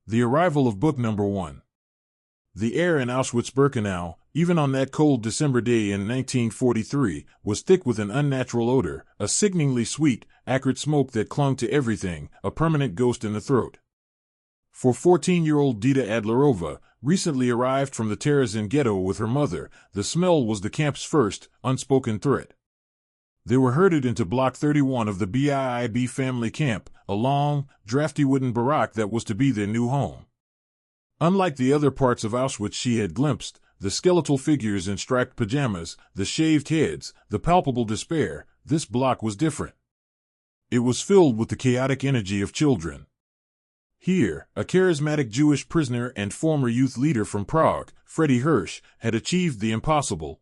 The arrival of book number 1. The air in Auschwitz-Birkenau, even on that cold December day in 1943, was thick with an unnatural odor, a sickeningly sweet, acrid smoke that clung to everything, a permanent ghost in the throat. For 14-year-old Dita Adlerova, recently arrived from the Terezín ghetto with her mother, the smell was the camp's first, unspoken threat. They were herded into Block 31 of the BIIb family camp, a long, drafty wooden barrack that was to be their new home. Unlike the other parts of Auschwitz she had glimpsed, the skeletal figures in striped pajamas, the shaved heads, the palpable despair, this block was different. It was filled with the chaotic energy of children. Here, a charismatic Jewish prisoner and former youth leader from Prague, Fredy Hirsch, had achieved the impossible.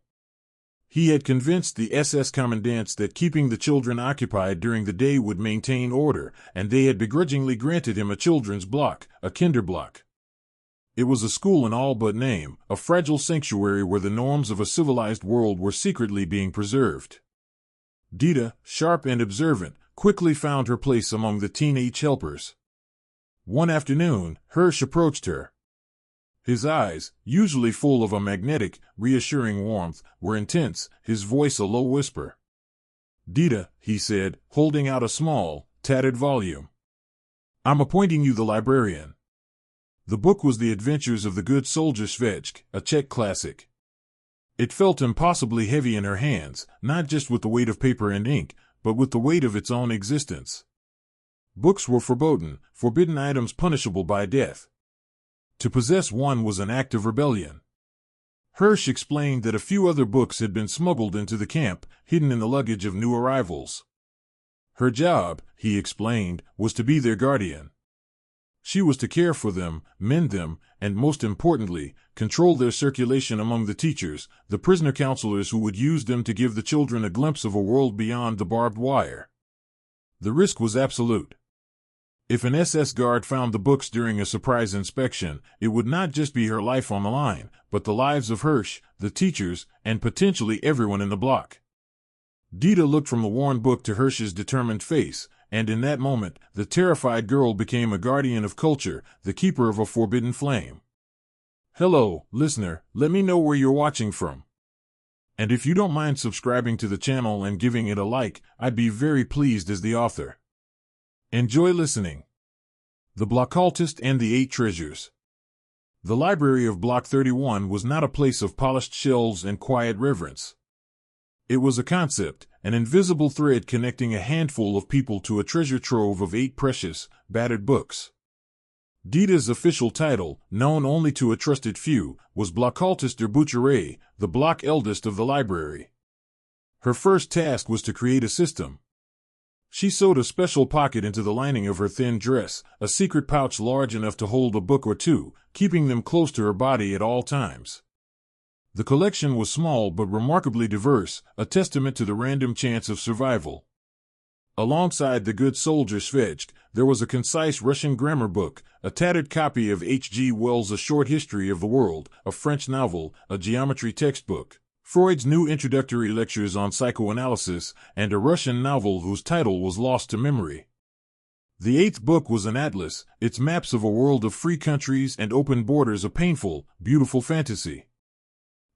He had convinced the SS commandants that keeping the children occupied during the day would maintain order, and they had begrudgingly granted him a children's block, a kinderblock. It was a school in all but name, a fragile sanctuary where the norms of a civilized world were secretly being preserved. Dita, sharp and observant, quickly found her place among the teenage helpers. One afternoon, Hirsch approached her. His eyes, usually full of a magnetic, reassuring warmth, were intense, his voice a low whisper. "Dita," he said, holding out a small, tattered volume. "I'm appointing you the librarian." The book was The Adventures of the Good Soldier Svezhk, a Czech classic. It felt impossibly heavy in her hands, not just with the weight of paper and ink, but with the weight of its own existence. Books were forbidden items punishable by death. To possess one was an act of rebellion. Hirsch explained that a few other books had been smuggled into the camp, hidden in the luggage of new arrivals. Her job, he explained, was to be their guardian. She was to care for them, mend them, and most importantly, control their circulation among the teachers, the prisoner counselors who would use them to give the children a glimpse of a world beyond the barbed wire. The risk was absolute. If an SS guard found the books during a surprise inspection, it would not just be her life on the line, but the lives of Hirsch, the teachers, and potentially everyone in the block. Dita looked from the worn book to Hirsch's determined face, and in that moment, the terrified girl became a guardian of culture, the keeper of a forbidden flame. Hello, listener, let me know where you're watching from. And if you don't mind subscribing to the channel and giving it a like, I'd be very pleased as the author. Enjoy listening. The Blockultist and the 8 Treasures. The library of Block 31 was not a place of polished shelves and quiet reverence. It was a concept, an invisible thread connecting a handful of people to a treasure trove of 8 precious, battered books. Dita's official title, known only to a trusted few, was Blockultist der Bücherei, the block eldest of the library. Her first task was to create a system. She sewed a special pocket into the lining of her thin dress, a secret pouch large enough to hold a book or two, keeping them close to her body at all times. The collection was small but remarkably diverse, a testament to the random chance of survival. Alongside The Good Soldier Svezhk, there was a concise Russian grammar book, a tattered copy of H.G. Wells' A Short History of the World, a French novel, a geometry textbook, Freud's new introductory lectures on psychoanalysis, and a Russian novel whose title was lost to memory. The 8th book was an atlas, its maps of a world of free countries and open borders a painful, beautiful fantasy.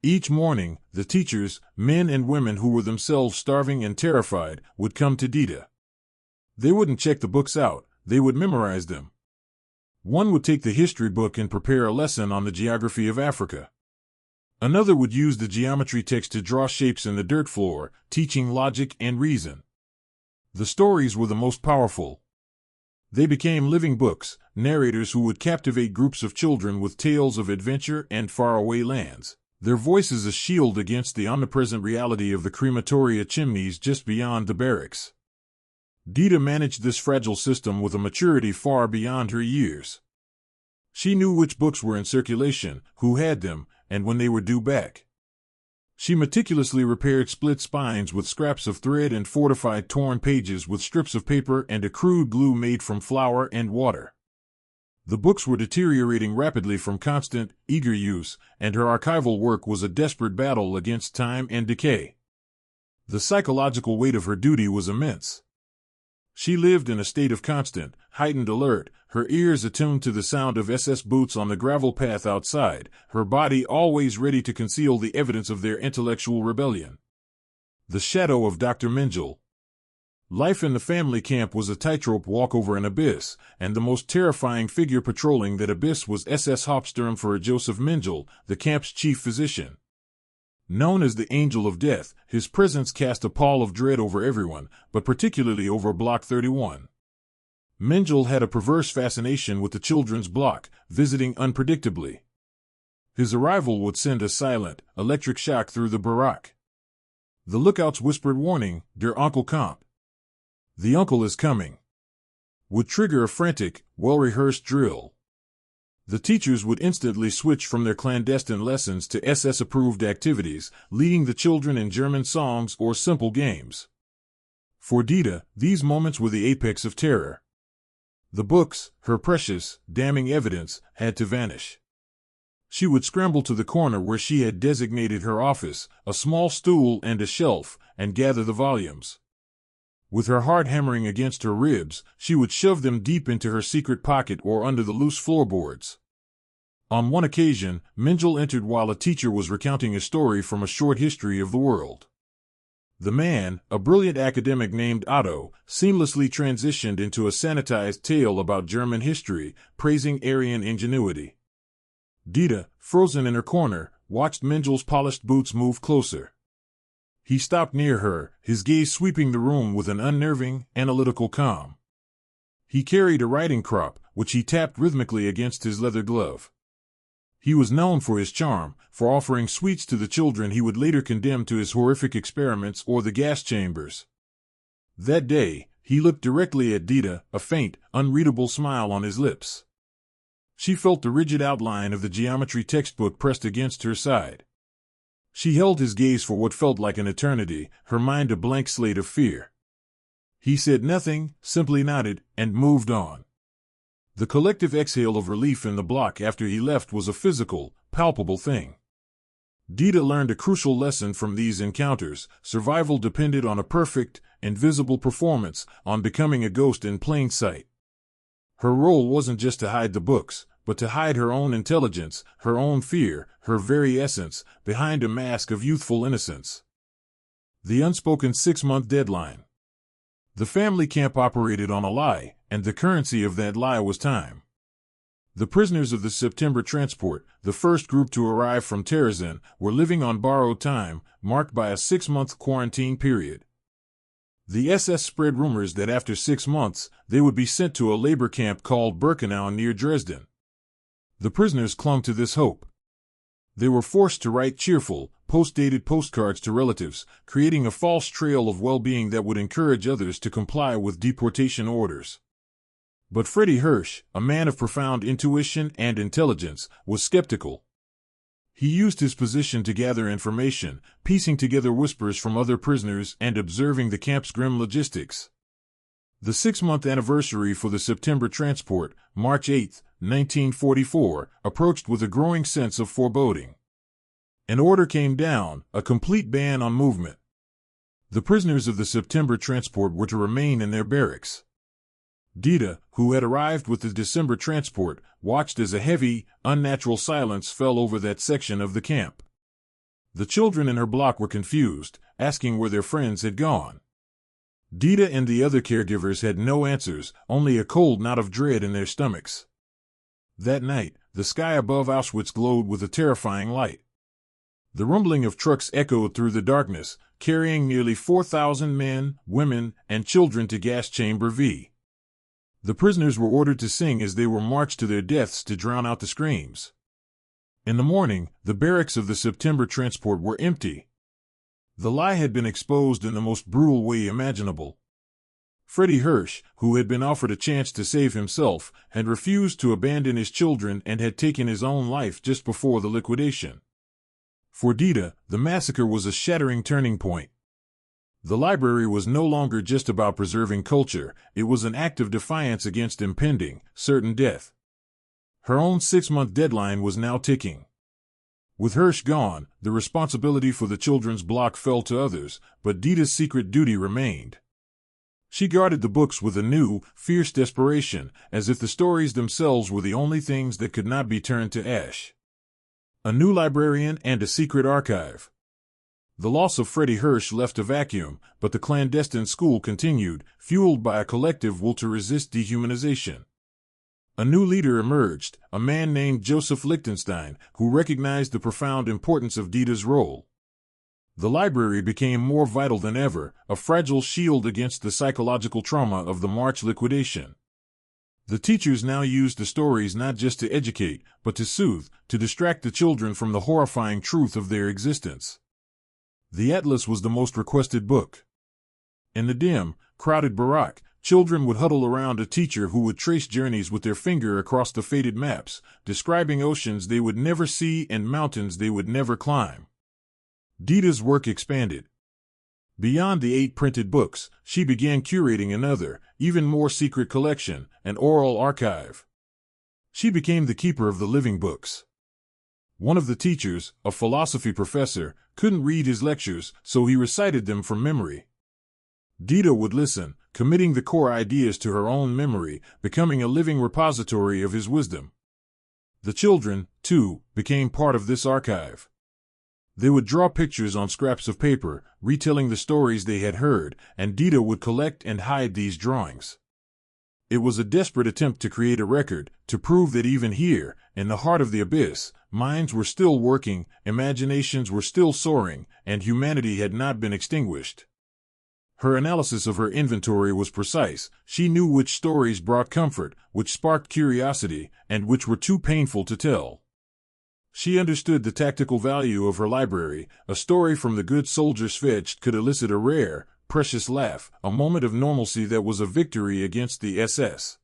Each morning, the teachers, men and women who were themselves starving and terrified, would come to Dita. They wouldn't check the books out, they would memorize them. One would take the history book and prepare a lesson on the geography of Africa. Another would use the geometry text to draw shapes in the dirt floor, teaching logic and reason. The stories were the most powerful. They became living books, narrators who would captivate groups of children with tales of adventure and faraway lands, their voices a shield against the omnipresent reality of the crematoria chimneys just beyond the barracks. Dita managed this fragile system with a maturity far beyond her years. She knew which books were in circulation, who had them, and when they were due back. She meticulously repaired split spines with scraps of thread and fortified torn pages with strips of paper and a crude glue made from flour and water. The books were deteriorating rapidly from constant, eager use, and her archival work was a desperate battle against time and decay. The psychological weight of her duty was immense. She lived in a state of constant, heightened alert, her ears attuned to the sound of SS boots on the gravel path outside, her body always ready to conceal the evidence of their intellectual rebellion. The shadow of Dr. Mengele. Life in the family camp was a tightrope walk over an abyss, and the most terrifying figure patrolling that abyss was SS Hauptsturmführer Joseph Mengele, the camp's chief physician. Known as the Angel of Death, his presence cast a pall of dread over everyone, but particularly over Block 31. Mengele had a perverse fascination with the children's block, visiting unpredictably. His arrival would send a silent, electric shock through the barack. The lookouts whispered warning, "Der Onkel kommt." The uncle is coming. Would trigger a frantic, well-rehearsed drill. The teachers would instantly switch from their clandestine lessons to SS-approved activities, leading the children in German songs or simple games. For Dita, these moments were the apex of terror. The books, her precious, damning evidence, had to vanish. She would scramble to the corner where she had designated her office, a small stool and a shelf, and gather the volumes. With her heart hammering against her ribs, she would shove them deep into her secret pocket or under the loose floorboards. On one occasion, Mengele entered while a teacher was recounting a story from a short history of the world. The man, a brilliant academic named Otto, seamlessly transitioned into a sanitized tale about German history, praising Aryan ingenuity. Dita, frozen in her corner, watched Mengele's polished boots move closer. He stopped near her, his gaze sweeping the room with an unnerving, analytical calm. He carried a writing crop, which he tapped rhythmically against his leather glove. He was known for his charm, for offering sweets to the children he would later condemn to his horrific experiments or the gas chambers. That day, he looked directly at Dita, a faint, unreadable smile on his lips. She felt the rigid outline of the geometry textbook pressed against her side. She held his gaze for what felt like an eternity, her mind a blank slate of fear. He said nothing, simply nodded, and moved on. The collective exhale of relief in the block after he left was a physical, palpable thing. Dita learned a crucial lesson from these encounters. Survival depended on a perfect, invisible performance, on becoming a ghost in plain sight. Her role wasn't just to hide the books, but to hide her own intelligence, her own fear, her very essence, behind a mask of youthful innocence. The unspoken 6-month deadline. The family camp operated on a lie, and the currency of that lie was time. The prisoners of the September transport, the first group to arrive from Terezín, were living on borrowed time, marked by a 6-month quarantine period. The SS spread rumors that after 6 months, they would be sent to a labor camp called Birkenau near Dresden. The prisoners clung to this hope. They were forced to write cheerful, post-dated postcards to relatives, creating a false trail of well-being that would encourage others to comply with deportation orders. But Fredy Hirsch, a man of profound intuition and intelligence, was skeptical. He used his position to gather information, piecing together whispers from other prisoners and observing the camp's grim logistics. The 6-month anniversary for the September transport, March 8, 1944, approached with a growing sense of foreboding. An order came down, a complete ban on movement. The prisoners of the September transport were to remain in their barracks. Dita, who had arrived with the December transport, watched as a heavy, unnatural silence fell over that section of the camp. The children in her block were confused, asking where their friends had gone. Dita and the other caregivers had no answers, only a cold knot of dread in their stomachs. That night, the sky above Auschwitz glowed with a terrifying light. The rumbling of trucks echoed through the darkness, carrying nearly 4,000 men, women, and children to gas chamber V. The prisoners were ordered to sing as they were marched to their deaths to drown out the screams. In the morning, the barracks of the September transport were empty. The lie had been exposed in the most brutal way imaginable. Fredy Hirsch, who had been offered a chance to save himself, had refused to abandon his children and had taken his own life just before the liquidation. For Dita, the massacre was a shattering turning point. The library was no longer just about preserving culture, it was an act of defiance against impending, certain death. Her own 6-month deadline was now ticking. With Hirsch gone, the responsibility for the children's block fell to others, but Dita's secret duty remained. She guarded the books with a new, fierce desperation, as if the stories themselves were the only things that could not be turned to ash. A new librarian and a secret archive. The loss of Fredy Hirsch left a vacuum, but the clandestine school continued, fueled by a collective will to resist dehumanization. A new leader emerged, a man named Joseph Lichtenstein, who recognized the profound importance of Dita's role. The library became more vital than ever, a fragile shield against the psychological trauma of the March liquidation. The teachers now used the stories not just to educate, but to soothe, to distract the children from the horrifying truth of their existence. The Atlas was the most requested book. In the dim, crowded barack, children would huddle around a teacher who would trace journeys with their finger across the faded maps, describing oceans they would never see and mountains they would never climb. Dita's work expanded. Beyond the 8 printed books, she began curating another, even more secret collection, an oral archive. She became the keeper of the living books. One of the teachers, a philosophy professor, couldn't read his lectures, so he recited them from memory. Dita would listen, committing the core ideas to her own memory, becoming a living repository of his wisdom. The children, too, became part of this archive. They would draw pictures on scraps of paper, retelling the stories they had heard, and Dita would collect and hide these drawings. It was a desperate attempt to create a record, to prove that even here, in the heart of the abyss, minds were still working, imaginations were still soaring, and humanity had not been extinguished. Her analysis of her inventory was precise. She knew which stories brought comfort, which sparked curiosity, and which were too painful to tell. She understood the tactical value of her library. A story from the good soldier Svej could elicit a rare, precious laugh, a moment of normalcy that was a victory against the SS.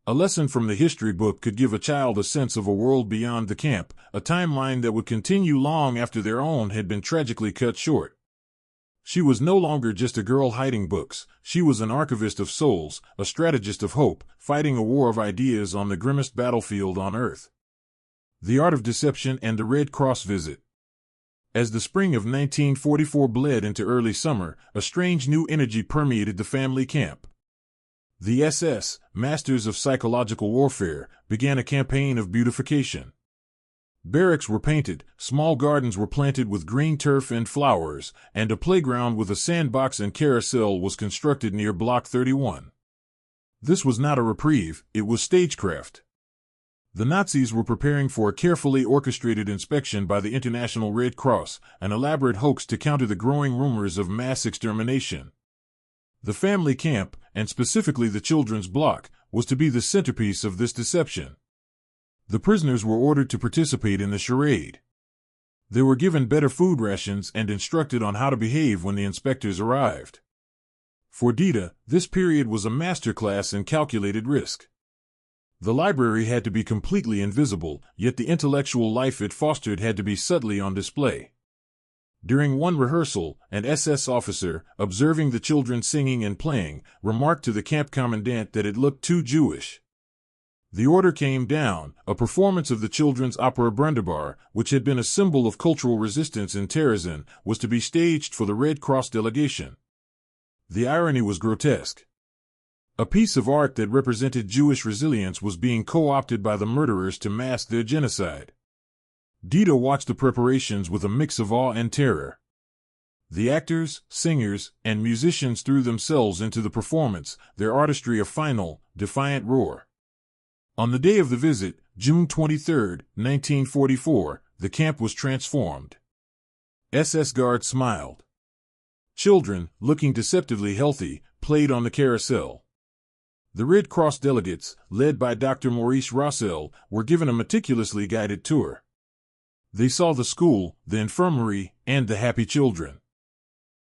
A lesson from the history book could give a child a sense of a world beyond the camp, a timeline that would continue long after their own had been tragically cut short. She was no longer just a girl hiding books. She was an archivist of souls, a strategist of hope, fighting a war of ideas on the grimmest battlefield on Earth. The Art of Deception and the Red Cross Visit. As the spring of 1944 bled into early summer, a strange new energy permeated the family camp. The SS, masters of psychological warfare, began a campaign of beautification. Barracks were painted, small gardens were planted with green turf and flowers, and a playground with a sandbox and carousel was constructed near Block 31. This was not a reprieve, it was stagecraft. The Nazis were preparing for a carefully orchestrated inspection by the International Red Cross, an elaborate hoax to counter the growing rumors of mass extermination. The family camp, and specifically the children's block, was to be the centerpiece of this deception. The prisoners were ordered to participate in the charade. They were given better food rations and instructed on how to behave when the inspectors arrived. For Dita, this period was a masterclass in calculated risk. The library had to be completely invisible, yet the intellectual life it fostered had to be subtly on display. During one rehearsal, an SS officer, observing the children singing and playing, remarked to the camp commandant that it looked too Jewish. The order came down. A performance of the children's opera Brunderbar, which had been a symbol of cultural resistance in Terezín, was to be staged for the Red Cross delegation. The irony was grotesque. A piece of art that represented Jewish resilience was being co-opted by the murderers to mask their genocide. Dita watched the preparations with a mix of awe and terror. The actors, singers, and musicians threw themselves into the performance, their artistry a final, defiant roar. On the day of the visit, June 23, 1944, the camp was transformed. SS guards smiled. Children, looking deceptively healthy, played on the carousel. The Red Cross delegates, led by Dr. Maurice Rossel, were given a meticulously guided tour. They saw the school, the infirmary, and the happy children.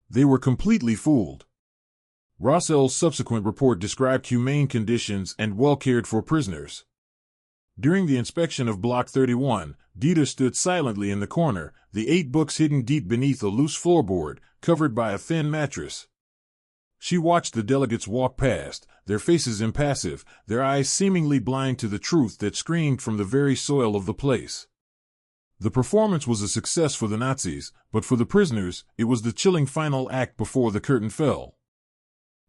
They were completely fooled. Rossel's subsequent report described humane conditions and well-cared-for prisoners. During the inspection of Block 31, Dita stood silently in the corner, the 8 books hidden deep beneath a loose floorboard, covered by a thin mattress. She watched the delegates walk past, their faces impassive, their eyes seemingly blind to the truth that screamed from the very soil of the place. The performance was a success for the Nazis, but for the prisoners, it was the chilling final act before the curtain fell.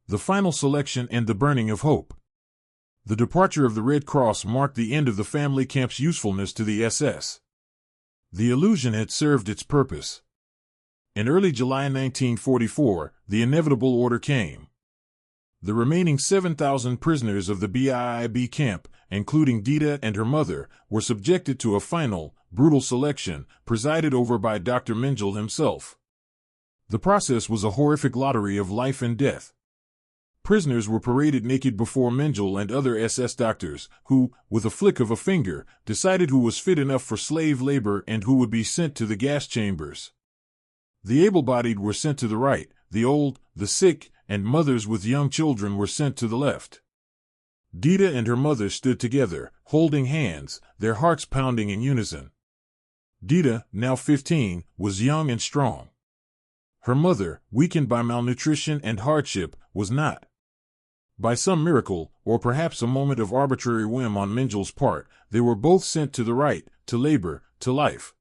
The final selection and the burning of hope. The departure of the Red Cross marked the end of the family camp's usefulness to the SS. The illusion had served its purpose. In early July 1944, the inevitable order came. The remaining 7,000 prisoners of the BIIb camp, including Dita and her mother, were subjected to a final, brutal selection, presided over by Dr. Mengele himself. The process was a horrific lottery of life and death. Prisoners were paraded naked before Mengele and other SS doctors, who, with a flick of a finger, decided who was fit enough for slave labor and who would be sent to the gas chambers. The able-bodied were sent to the right, the old, the sick, and mothers with young children were sent to the left. Dita and her mother stood together, holding hands, their hearts pounding in unison. Dita, now 15, was young and strong. Her mother, weakened by malnutrition and hardship, was not. By some miracle, or perhaps a moment of arbitrary whim on Mengele's part, they were both sent to the right, to labor, to life.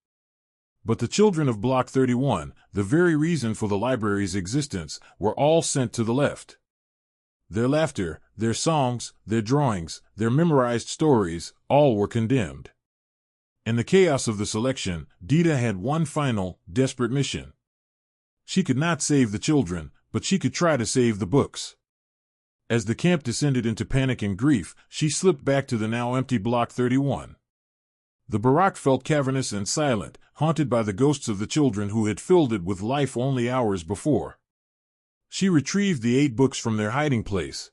But the children of Block 31, the very reason for the library's existence, were all sent to the left. Their laughter, their songs, their drawings, their memorized stories, all were condemned. In the chaos of the selection, Dita had one final, desperate mission. She could not save the children, but she could try to save the books. As the camp descended into panic and grief, she slipped back to the now empty Block 31. The barack felt cavernous and silent, haunted by the ghosts of the children who had filled it with life only hours before. She retrieved the 8 books from their hiding place.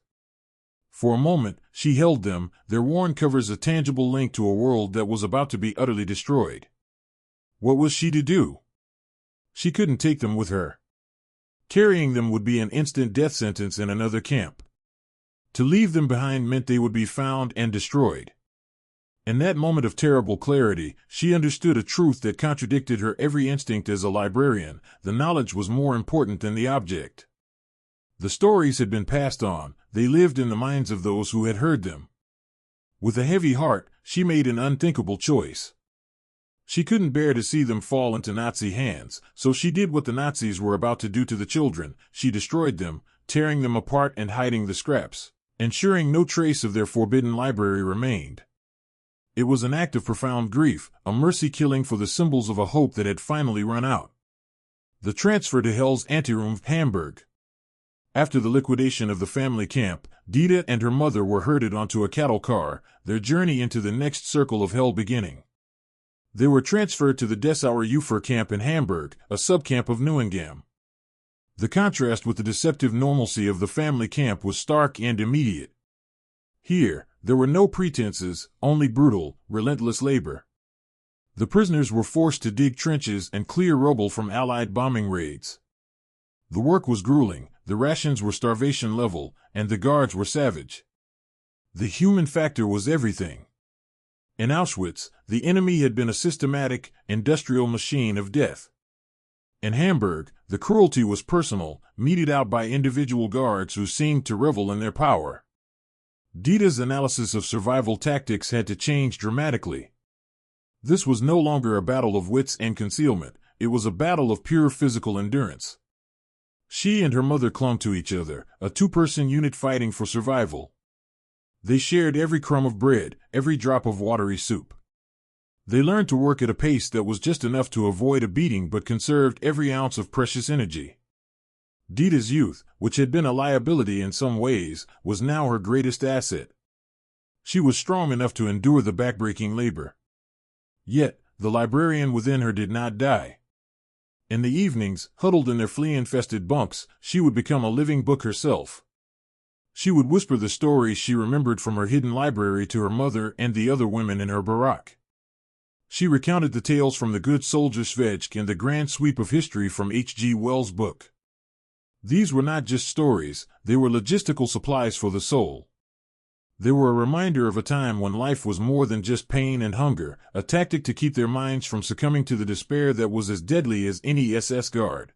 For a moment, she held them, their worn covers a tangible link to a world that was about to be utterly destroyed. What was she to do? She couldn't take them with her. Carrying them would be an instant death sentence in another camp. To leave them behind meant they would be found and destroyed. In that moment of terrible clarity, she understood a truth that contradicted her every instinct as a librarian: the knowledge was more important than the object. The stories had been passed on, they lived in the minds of those who had heard them. With a heavy heart, she made an unthinkable choice. She couldn't bear to see them fall into Nazi hands, so she did what the Nazis were about to do to the children: she destroyed them, tearing them apart and hiding the scraps, ensuring no trace of their forbidden library remained. It was an act of profound grief, a mercy killing for the symbols of a hope that had finally run out. The transfer to Hell's Anteroom, Hamburg. After the liquidation of the family camp, Dita and her mother were herded onto a cattle car, their journey into the next circle of hell beginning. They were transferred to the Dessauer Ufer camp in Hamburg, a subcamp of Neuengamme. The contrast with the deceptive normalcy of the family camp was stark and immediate. Here, there were no pretenses, only brutal, relentless labor. The prisoners were forced to dig trenches and clear rubble from Allied bombing raids. The work was grueling, the rations were starvation level, and the guards were savage. The human factor was everything. In Auschwitz, the enemy had been a systematic, industrial machine of death. In Hamburg, the cruelty was personal, meted out by individual guards who seemed to revel in their power. Dita's analysis of survival tactics had to change dramatically. This was no longer a battle of wits and concealment, it was a battle of pure physical endurance. She and her mother clung to each other, a 2-person unit fighting for survival. They shared every crumb of bread, every drop of watery soup. They learned to work at a pace that was just enough to avoid a beating but conserved every ounce of precious energy. Dita's youth, which had been a liability in some ways, was now her greatest asset. She was strong enough to endure the backbreaking labor. Yet, the librarian within her did not die. In the evenings, huddled in their flea-infested bunks, she would become a living book herself. She would whisper the stories she remembered from her hidden library to her mother and the other women in her barack. She recounted the tales from the Good Soldier Svezk and the Grand Sweep of History from H.G. Wells' book. These were not just stories, they were logistical supplies for the soul. They were a reminder of a time when life was more than just pain and hunger, a tactic to keep their minds from succumbing to the despair that was as deadly as any SS guard.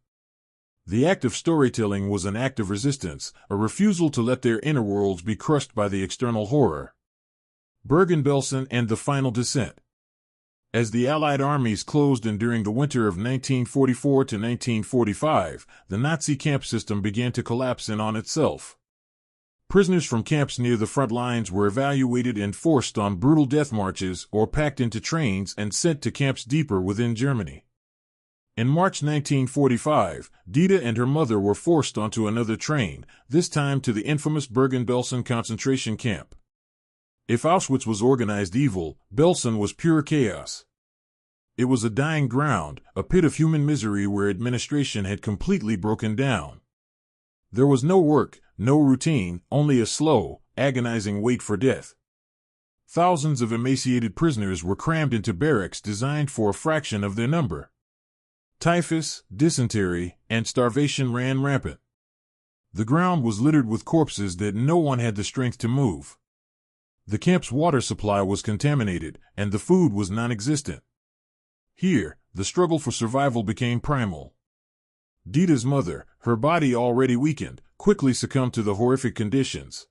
The act of storytelling was an act of resistance, a refusal to let their inner worlds be crushed by the external horror. Bergen-Belsen and the final descent. As the Allied armies closed in during the winter of 1944 to 1945, the Nazi camp system began to collapse in on itself. Prisoners from camps near the front lines were evaluated and forced on brutal death marches or packed into trains and sent to camps deeper within Germany. In March 1945, Dita and her mother were forced onto another train, this time to the infamous Bergen-Belsen concentration camp. If Auschwitz was organized evil, Belsen was pure chaos. It was a dying ground, a pit of human misery where administration had completely broken down. There was no work, no routine, only a slow, agonizing wait for death. Thousands of emaciated prisoners were crammed into barracks designed for a fraction of their number. Typhus, dysentery, and starvation ran rampant. The ground was littered with corpses that no one had the strength to move. The camp's water supply was contaminated, and the food was non-existent. Here, the struggle for survival became primal. Dita's mother, her body already weakened, quickly succumbed to the horrific conditions.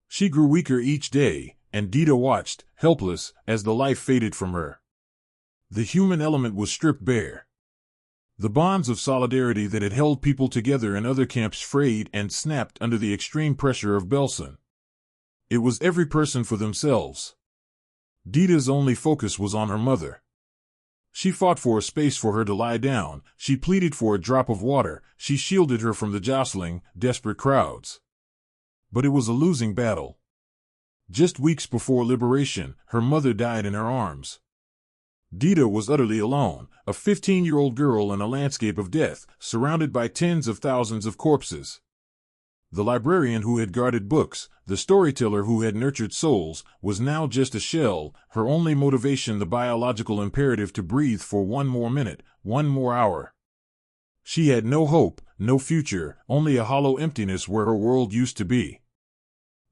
She grew weaker each day, and Dita watched, helpless, as the life faded from her. The human element was stripped bare. The bonds of solidarity that had held people together in other camps frayed and snapped under the extreme pressure of Belsen. It was every person for themselves. Dita's only focus was on her mother. She fought for a space for her to lie down, she pleaded for a drop of water, she shielded her from the jostling, desperate crowds. But it was a losing battle. Just weeks before liberation, her mother died in her arms. Dita was utterly alone, a 15-year-old girl in a landscape of death, surrounded by tens of thousands of corpses. The librarian who had guarded books, the storyteller who had nurtured souls, was now just a shell, her only motivation the biological imperative to breathe for one more minute, one more hour. She had no hope, no future, only a hollow emptiness where her world used to be.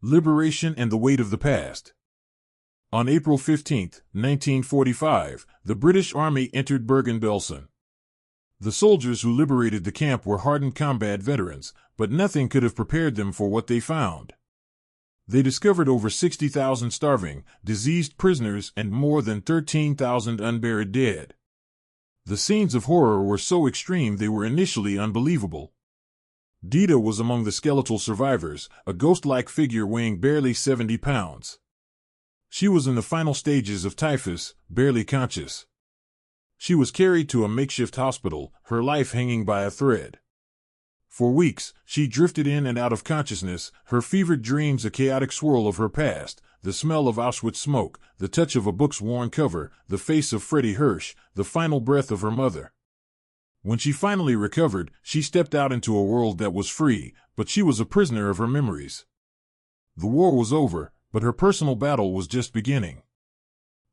Liberation and the weight of the past. On April 15, 1945, the British Army entered Bergen-Belsen. The soldiers who liberated the camp were hardened combat veterans, but nothing could have prepared them for what they found. They discovered over 60,000 starving, diseased prisoners and more than 13,000 unburied dead. The scenes of horror were so extreme they were initially unbelievable. Dita was among the skeletal survivors, a ghost-like figure weighing barely 70 pounds. She was in the final stages of typhus, barely conscious. She was carried to a makeshift hospital, her life hanging by a thread. For weeks, she drifted in and out of consciousness, her fevered dreams a chaotic swirl of her past, the smell of Auschwitz smoke, the touch of a book's worn cover, the face of Fredy Hirsch, the final breath of her mother. When she finally recovered, she stepped out into a world that was free, but she was a prisoner of her memories. The war was over, but her personal battle was just beginning.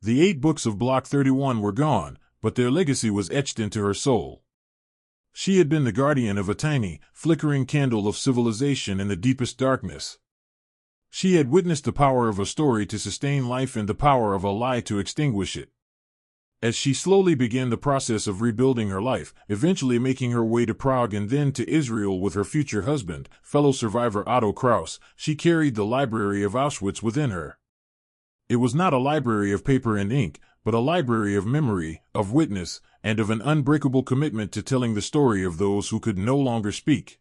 The 8 books of Block 31 were gone, but their legacy was etched into her soul. She had been the guardian of a tiny, flickering candle of civilization in the deepest darkness. She had witnessed the power of a story to sustain life and the power of a lie to extinguish it. As she slowly began the process of rebuilding her life, eventually making her way to Prague and then to Israel with her future husband, fellow survivor Otto Kraus, she carried the library of Auschwitz within her. It was not a library of paper and ink, but a library of memory, of witness, and of an unbreakable commitment to telling the story of those who could no longer speak.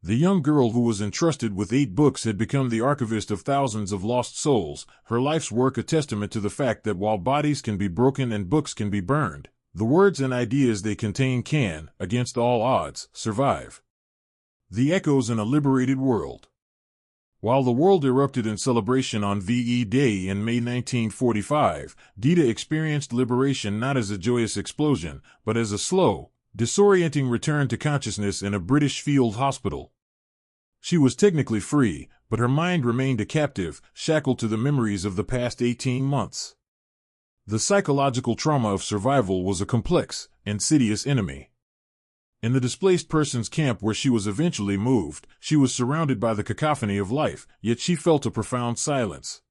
The young girl who was entrusted with 8 books had become the archivist of thousands of lost souls, her life's work a testament to the fact that while bodies can be broken and books can be burned, the words and ideas they contain can, against all odds, survive. The echoes in a liberated world. While the world erupted in celebration on VE Day in May 1945, Dita experienced liberation not as a joyous explosion, but as a slow, disorienting return to consciousness in a British field hospital. She was technically free, but her mind remained a captive, shackled to the memories of the past 18 months. The psychological trauma of survival was a complex, insidious enemy. In the displaced persons camp where she was eventually moved, she was surrounded by the cacophony of life, yet she felt a profound silence.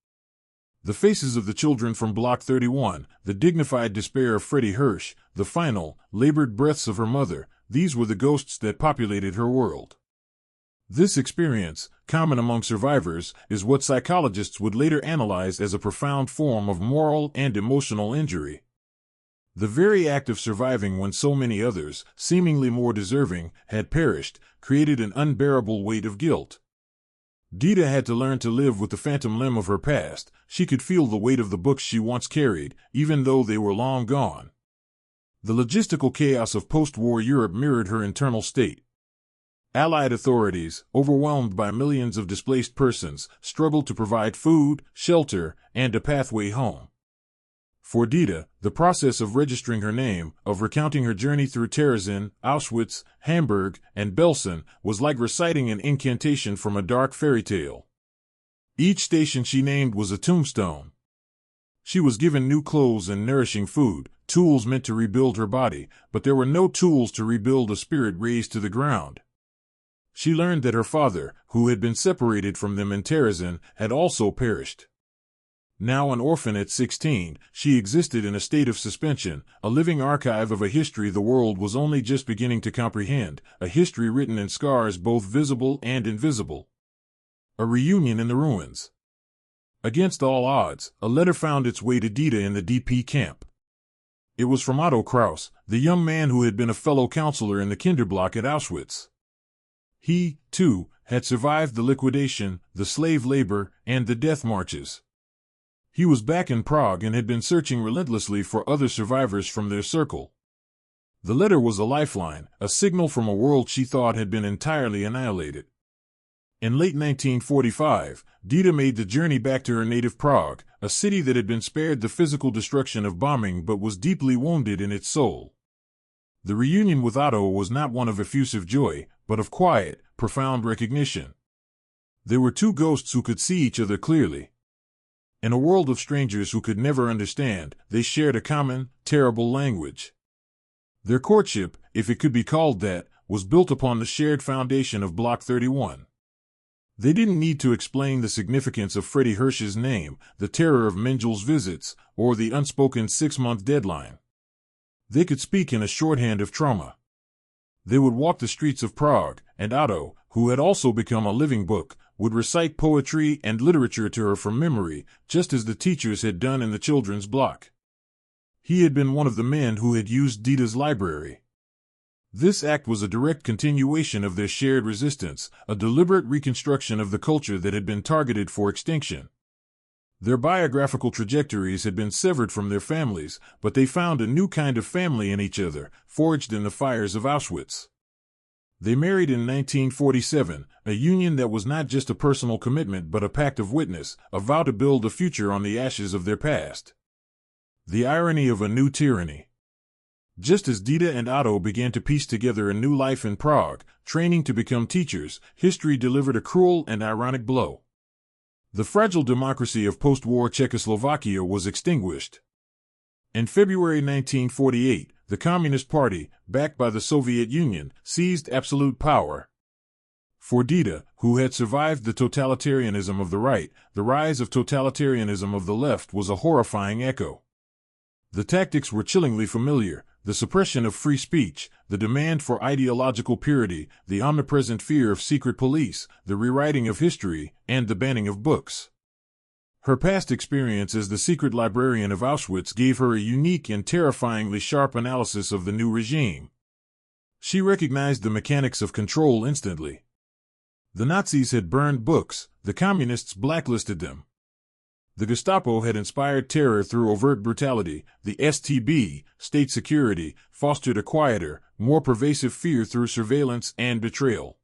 The faces of the children from Block 31, the dignified despair of Fredy Hirsch, the final, labored breaths of her mother, these were the ghosts that populated her world. This experience, common among survivors, is what psychologists would later analyze as a profound form of moral and emotional injury. The very act of surviving when so many others, seemingly more deserving, had perished, created an unbearable weight of guilt. Dita had to learn to live with the phantom limb of her past. She could feel the weight of the books she once carried, even though they were long gone. The logistical chaos of post-war Europe mirrored her internal state. Allied authorities, overwhelmed by millions of displaced persons, struggled to provide food, shelter, and a pathway home. For Dita, the process of registering her name, of recounting her journey through Terezín, Auschwitz, Hamburg, and Belsen, was like reciting an incantation from a dark fairy tale. Each station she named was a tombstone. She was given new clothes and nourishing food, tools meant to rebuild her body, but there were no tools to rebuild a spirit razed to the ground. She learned that her father, who had been separated from them in Terezín, had also perished. Now an orphan at 16, she existed in a state of suspension, a living archive of a history the world was only just beginning to comprehend, a history written in scars both visible and invisible. A reunion in the ruins. Against all odds, a letter found its way to Dita in the DP camp. It was from Otto Kraus, the young man who had been a fellow counselor in the Kinderblock at Auschwitz. He, too, had survived the liquidation, the slave labor, and the death marches. He was back in Prague and had been searching relentlessly for other survivors from their circle. The letter was a lifeline, a signal from a world she thought had been entirely annihilated. In late 1945, Dita made the journey back to her native Prague, a city that had been spared the physical destruction of bombing but was deeply wounded in its soul. The reunion with Otto was not one of effusive joy, but of quiet, profound recognition. There were two ghosts who could see each other clearly. In a world of strangers who could never understand, they shared a common, terrible language. Their courtship, if it could be called that, was built upon the shared foundation of Block 31. They didn't need to explain the significance of Fredy Hirsch's name, the terror of Mengel's visits, or the unspoken 6-month deadline. They could speak in a shorthand of trauma. They would walk the streets of Prague, and Otto, who had also become a living book, would recite poetry and literature to her from memory, just as the teachers had done in the children's block. He had been one of the men who had used Dita's library. This act was a direct continuation of their shared resistance, a deliberate reconstruction of the culture that had been targeted for extinction. Their biographical trajectories had been severed from their families, but they found a new kind of family in each other, forged in the fires of Auschwitz. They married in 1947, a union that was not just a personal commitment but a pact of witness, a vow to build a future on the ashes of their past. The irony of a new tyranny. Just as Dita and Otto began to piece together a new life in Prague, training to become teachers, history delivered a cruel and ironic blow. The fragile democracy of post-war Czechoslovakia was extinguished. In February 1948, the Communist Party, backed by the Soviet Union, seized absolute power. For Dita, who had survived the totalitarianism of the right, the rise of totalitarianism of the left was a horrifying echo. The tactics were chillingly familiar: the suppression of free speech, the demand for ideological purity, the omnipresent fear of secret police, the rewriting of history, and the banning of books. Her past experience as the secret librarian of Auschwitz gave her a unique and terrifyingly sharp analysis of the new regime. She recognized the mechanics of control instantly. The Nazis had burned books, the Communists blacklisted them. The Gestapo had inspired terror through overt brutality, the STB, state security, fostered a quieter, more pervasive fear through surveillance and betrayal.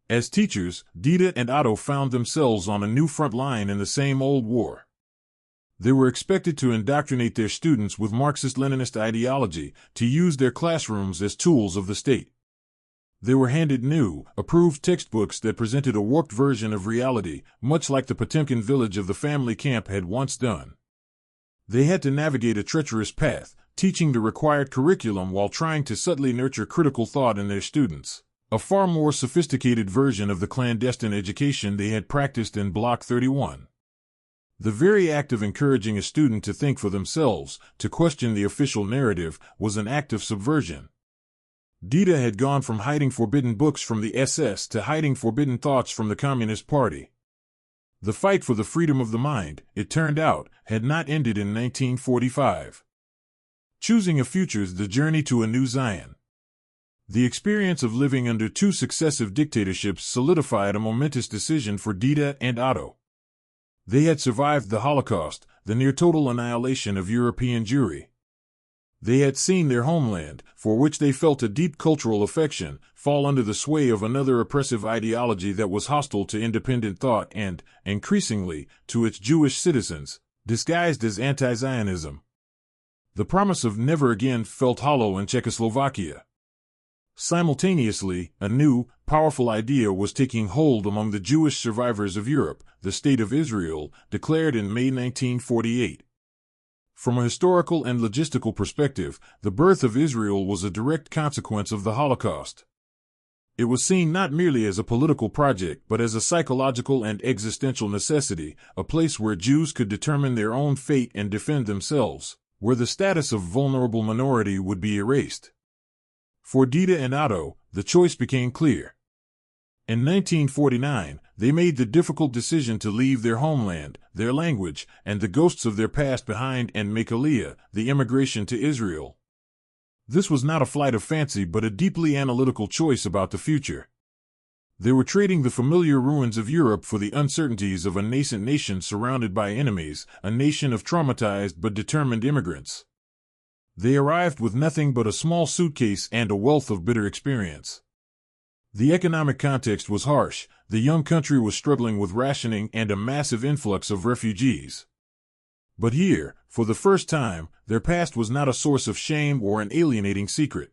As teachers, Dita and Otto found themselves on a new front line in the same old war. They were expected to indoctrinate their students with Marxist-Leninist ideology, to use their classrooms as tools of the state. They were handed new, approved textbooks that presented a warped version of reality, much like the Potemkin village of the family camp had once done. They had to navigate a treacherous path, teaching the required curriculum while trying to subtly nurture critical thought in their students. A far more sophisticated version of the clandestine education they had practiced in Block 31. The very act of encouraging a student to think for themselves, to question the official narrative, was an act of subversion. Dita had gone from hiding forbidden books from the SS to hiding forbidden thoughts from the Communist Party. The fight for the freedom of the mind, it turned out, had not ended in 1945. Choosing a future's the journey to a new Zion. The experience of living under two successive dictatorships solidified a momentous decision for Dita and Otto. They had survived the Holocaust, the near-total annihilation of European Jewry. They had seen their homeland, for which they felt a deep cultural affection, fall under the sway of another oppressive ideology that was hostile to independent thought and, increasingly, to its Jewish citizens, disguised as anti-Zionism. The promise of never again felt hollow in Czechoslovakia. Simultaneously, a new, powerful idea was taking hold among the Jewish survivors of Europe, the State of Israel, declared in May 1948. From a historical and logistical perspective, the birth of Israel was a direct consequence of the Holocaust. It was seen not merely as a political project but as a psychological and existential necessity, a place where Jews could determine their own fate and defend themselves, where the status of vulnerable minority would be erased. For Dita and Otto, the choice became clear. In 1949, they made the difficult decision to leave their homeland, their language, and the ghosts of their past behind and make Aliyah, the immigration to Israel. This was not a flight of fancy but a deeply analytical choice about the future. They were trading the familiar ruins of Europe for the uncertainties of a nascent nation surrounded by enemies, a nation of traumatized but determined immigrants. They arrived with nothing but a small suitcase and a wealth of bitter experience. The economic context was harsh. The young country was struggling with rationing and a massive influx of refugees. But here, for the first time, their past was not a source of shame or an alienating secret.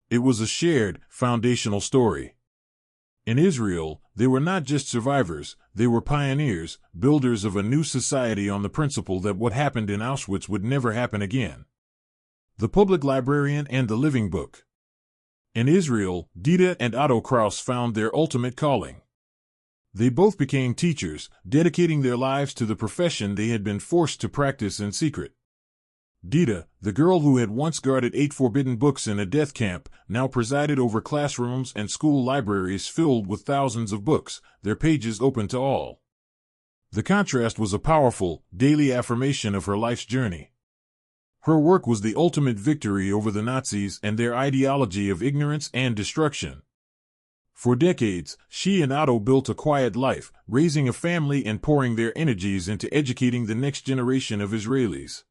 It was a shared, foundational story. In Israel, they were not just survivors, they were pioneers, builders of a new society on the principle that what happened in Auschwitz would never happen again. The Public Librarian and the Living Book. In Israel, Dita and Otto Kraus found their ultimate calling. They both became teachers, dedicating their lives to the profession they had been forced to practice in secret. Dita, the girl who had once guarded 8 forbidden books in a death camp, now presided over classrooms and school libraries filled with thousands of books, their pages open to all. The contrast was a powerful, daily affirmation of her life's journey. Her work was the ultimate victory over the Nazis and their ideology of ignorance and destruction. For decades, she and Otto built a quiet life, raising a family and pouring their energies into educating the next generation of Israelis.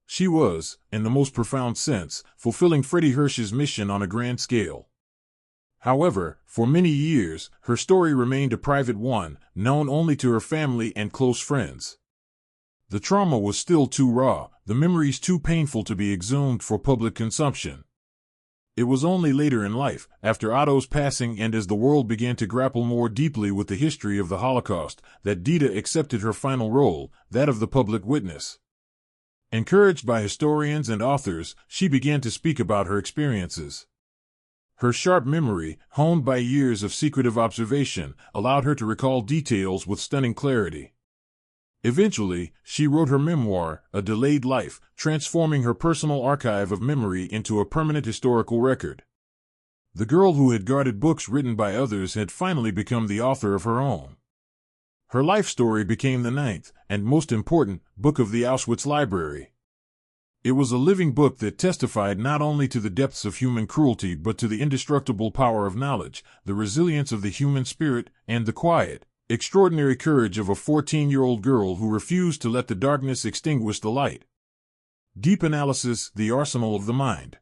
She was, in the most profound sense, fulfilling Fredy Hirsch's mission on a grand scale. However, for many years, her story remained a private one, known only to her family and close friends. The trauma was still too raw, the memories too painful to be exhumed for public consumption. It was only later in life, after Otto's passing and as the world began to grapple more deeply with the history of the Holocaust, that Dita accepted her final role, that of the public witness. Encouraged by historians and authors, she began to speak about her experiences. Her sharp memory, honed by years of secretive observation, allowed her to recall details with stunning clarity. Eventually, she wrote her memoir, A Delayed Life, transforming her personal archive of memory into a permanent historical record. The girl who had guarded books written by others had finally become the author of her own. Her life story became the 9th, and most important, book of the Auschwitz Library. It was a living book that testified not only to the depths of human cruelty but to the indestructible power of knowledge, the resilience of the human spirit, and the quiet, extraordinary courage of a 14-year-old girl who refused to let the darkness extinguish the light. Deep analysis, the arsenal of the mind.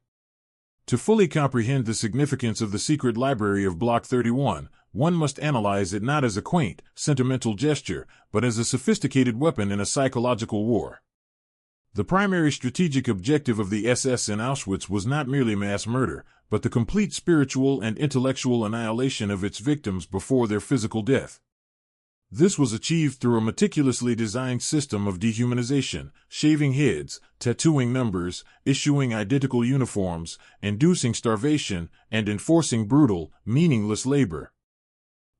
To fully comprehend the significance of the secret library of Block 31, one must analyze it not as a quaint, sentimental gesture, but as a sophisticated weapon in a psychological war. The primary strategic objective of the SS in Auschwitz was not merely mass murder, but the complete spiritual and intellectual annihilation of its victims before their physical death. This was achieved through a meticulously designed system of dehumanization, shaving heads, tattooing numbers, issuing identical uniforms, inducing starvation, and enforcing brutal, meaningless labor.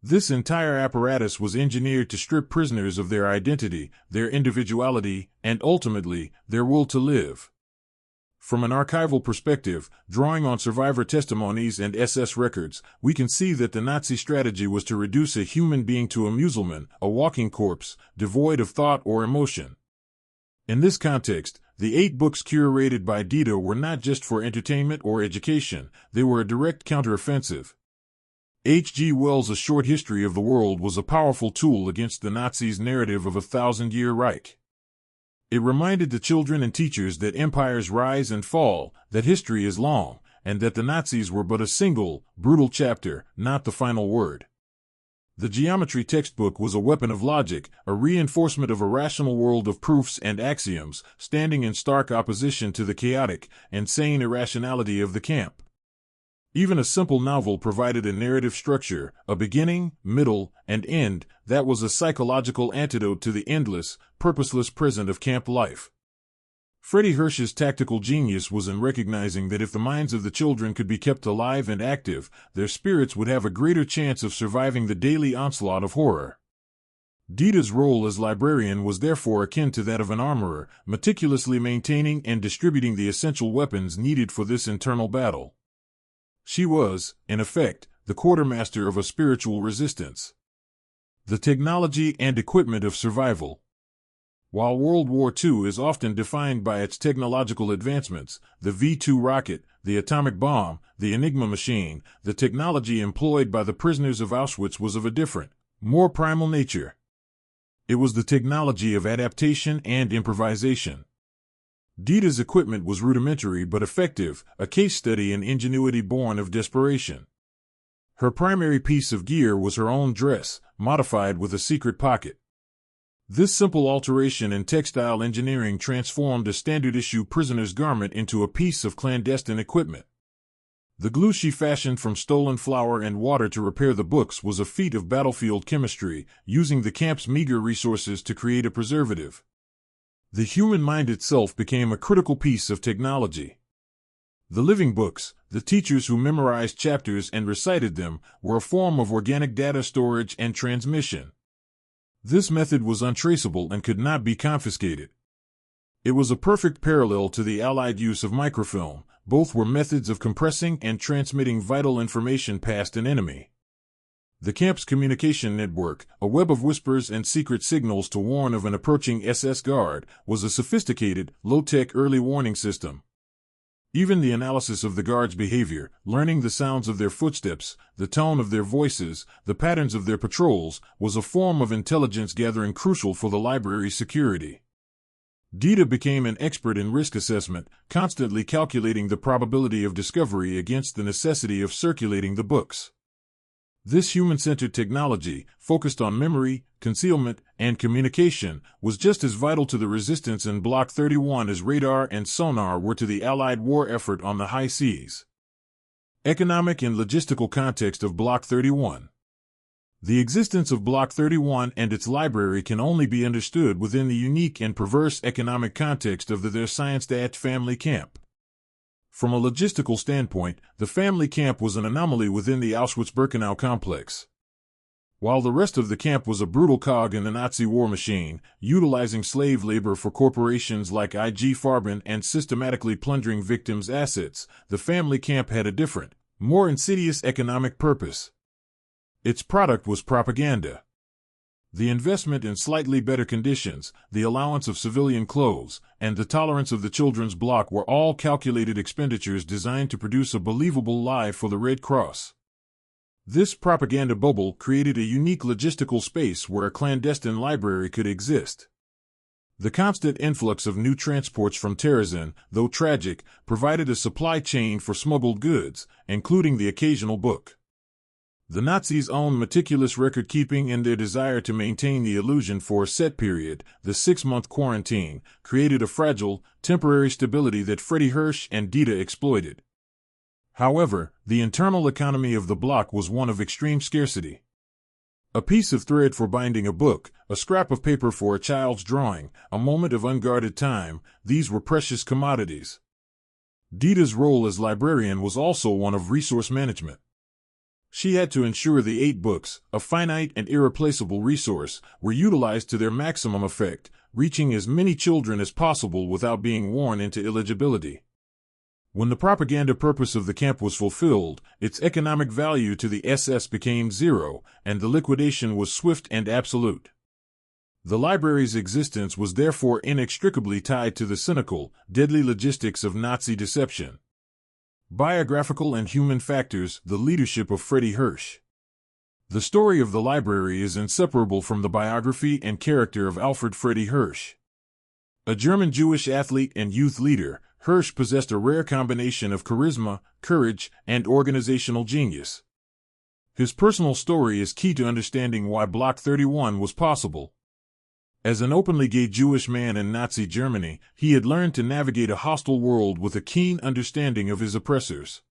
This entire apparatus was engineered to strip prisoners of their identity, their individuality, and ultimately, their will to live. From an archival perspective, drawing on survivor testimonies and SS records, we can see that the Nazi strategy was to reduce a human being to a musulman, a walking corpse, devoid of thought or emotion. In this context, the 8 books curated by Dita were not just for entertainment or education, they were a direct counteroffensive. H.G. Wells' A Short History of the World was a powerful tool against the Nazis' narrative of a thousand-year Reich. It reminded the children and teachers that empires rise and fall, that history is long, and that the Nazis were but a single, brutal chapter, not the final word. The geometry textbook was a weapon of logic, a reinforcement of a rational world of proofs and axioms, standing in stark opposition to the chaotic, insane irrationality of the camp. Even a simple novel provided a narrative structure, a beginning, middle, and end, that was a psychological antidote to the endless, purposeless present of camp life. Fredy Hirsch's tactical genius was in recognizing that if the minds of the children could be kept alive and active, their spirits would have a greater chance of surviving the daily onslaught of horror. Dita's role as librarian was therefore akin to that of an armorer, meticulously maintaining and distributing the essential weapons needed for this internal battle. She was, in effect, the quartermaster of a spiritual resistance. The technology and equipment of survival. While World War II is often defined by its technological advancements, the V-2 rocket, the atomic bomb, the Enigma machine, the technology employed by the prisoners of Auschwitz was of a different, more primal nature. It was the technology of adaptation and improvisation. Dita's equipment was rudimentary but effective, a case study in ingenuity born of desperation. Her primary piece of gear was her own dress, modified with a secret pocket. This simple alteration in textile engineering transformed a standard-issue prisoner's garment into a piece of clandestine equipment. The glue she fashioned from stolen flour and water to repair the books was a feat of battlefield chemistry, using the camp's meager resources to create a preservative. The human mind itself became a critical piece of technology. The living books, the teachers who memorized chapters and recited them, were a form of organic data storage and transmission. This method was untraceable and could not be confiscated. It was a perfect parallel to the Allied use of microfilm. Both were methods of compressing and transmitting vital information past an enemy. The camp's communication network, a web of whispers and secret signals to warn of an approaching SS guard, was a sophisticated, low-tech early warning system. Even the analysis of the guards' behavior, learning the sounds of their footsteps, the tone of their voices, the patterns of their patrols, was a form of intelligence gathering crucial for the library's security. Dita became an expert in risk assessment, constantly calculating the probability of discovery against the necessity of circulating the books. This human-centered technology, focused on memory, concealment, and communication, was just as vital to the resistance in Block 31 as radar and sonar were to the Allied war effort on the high seas. Economic and logistical context of Block 31. The existence of Block 31 and its library can only be understood within the unique and perverse economic context of the Theresienstadt family camp. From a logistical standpoint, the family camp was an anomaly within the Auschwitz-Birkenau complex. While the rest of the camp was a brutal cog in the Nazi war machine, utilizing slave labor for corporations like IG Farben and systematically plundering victims' assets, the family camp had a different, more insidious economic purpose. Its product was propaganda. The investment in slightly better conditions, the allowance of civilian clothes, and the tolerance of the children's block were all calculated expenditures designed to produce a believable lie for the Red Cross. This propaganda bubble created a unique logistical space where a clandestine library could exist. The constant influx of new transports from Terezín, though tragic, provided a supply chain for smuggled goods, including the occasional book. The Nazis' own meticulous record-keeping and their desire to maintain the illusion for a set period, the 6-month quarantine, created a fragile, temporary stability that Fredy Hirsch and Dita exploited. However, the internal economy of the block was one of extreme scarcity. A piece of thread for binding a book, a scrap of paper for a child's drawing, a moment of unguarded time, these were precious commodities. Dita's role as librarian was also one of resource management. She had to ensure the 8 books, a finite and irreplaceable resource, were utilized to their maximum effect, reaching as many children as possible without being worn into illegibility. When the propaganda purpose of the camp was fulfilled, its economic value to the SS became zero, and the liquidation was swift and absolute. The library's existence was therefore inextricably tied to the cynical, deadly logistics of Nazi deception. Biographical and Human Factors, the leadership of Fredy Hirsch. The story of the library is inseparable from the biography and character of Alfred Fredy Hirsch. A German Jewish athlete and youth leader, Hirsch possessed a rare combination of charisma, courage, and organizational genius. His personal story is key to understanding why Block 31 was possible. As an openly gay Jewish man in Nazi Germany, he had learned to navigate a hostile world with a keen understanding of his oppressors.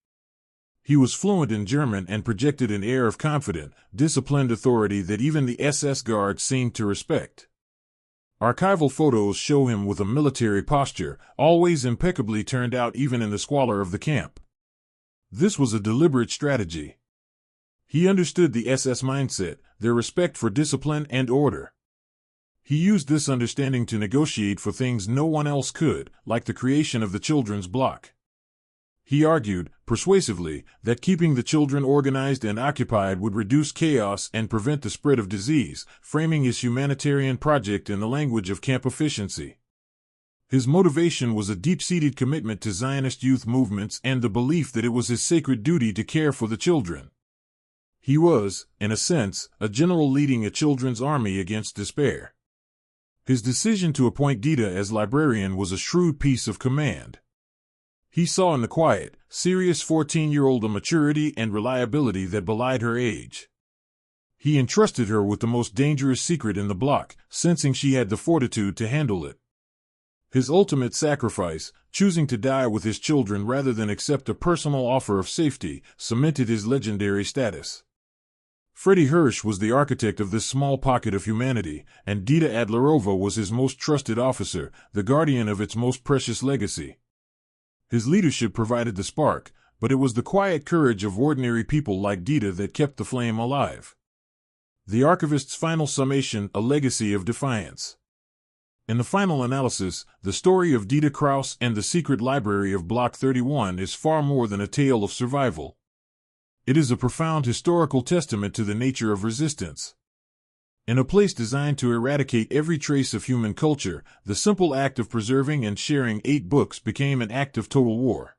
He was fluent in German and projected an air of confident, disciplined authority that even the SS guards seemed to respect. Archival photos show him with a military posture, always impeccably turned out even in the squalor of the camp. This was a deliberate strategy. He understood the SS mindset, their respect for discipline and order. He used this understanding to negotiate for things no one else could, like the creation of the children's block. He argued, persuasively, that keeping the children organized and occupied would reduce chaos and prevent the spread of disease, framing his humanitarian project in the language of camp efficiency. His motivation was a deep-seated commitment to Zionist youth movements and the belief that it was his sacred duty to care for the children. He was, in a sense, a general leading a children's army against despair. His decision to appoint Dita as librarian was a shrewd piece of command. He saw in the quiet, serious 14-year-old a maturity and reliability that belied her age. He entrusted her with the most dangerous secret in the block, sensing she had the fortitude to handle it. His ultimate sacrifice, choosing to die with his children rather than accept a personal offer of safety, cemented his legendary status. Fredy Hirsch was the architect of this small pocket of humanity, and Dita Adlerova was his most trusted officer, the guardian of its most precious legacy. His leadership provided the spark, but it was the quiet courage of ordinary people like Dita that kept the flame alive. The archivist's final summation, a legacy of defiance. In the final analysis, the story of Dita Kraus and the secret library of Block 31 is far more than a tale of survival. It is a profound historical testament to the nature of resistance. In a place designed to eradicate every trace of human culture, the simple act of preserving and sharing 8 books became an act of total war.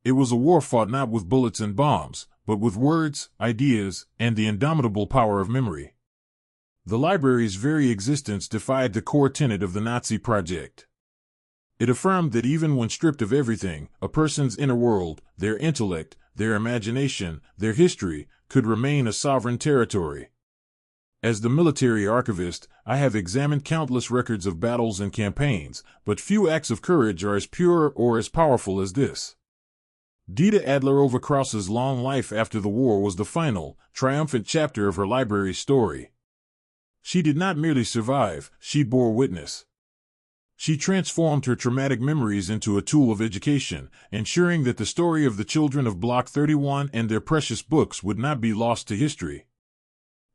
It was a war fought not with bullets and bombs, but with words, ideas, and the indomitable power of memory. The library's very existence defied the core tenet of the Nazi project. It affirmed that even when stripped of everything, a person's inner world, their intellect, their imagination, their history, could remain a sovereign territory. As the military archivist, I have examined countless records of battles and campaigns, but few acts of courage are as pure or as powerful as this. Dita Adlerova Kraus's long life after the war was the final, triumphant chapter of her library's story. She did not merely survive, she bore witness. She transformed her traumatic memories into a tool of education, ensuring that the story of the children of Block 31 and their precious books would not be lost to history.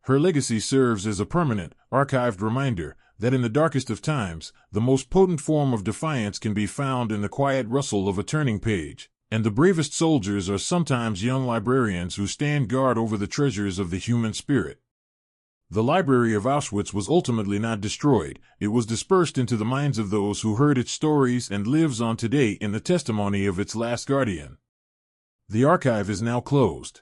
Her legacy serves as a permanent, archived reminder that in the darkest of times, the most potent form of defiance can be found in the quiet rustle of a turning page, and the bravest soldiers are sometimes young librarians who stand guard over the treasures of the human spirit. The library of Auschwitz was ultimately not destroyed, it was dispersed into the minds of those who heard its stories and lives on today in the testimony of its last guardian. The archive is now closed.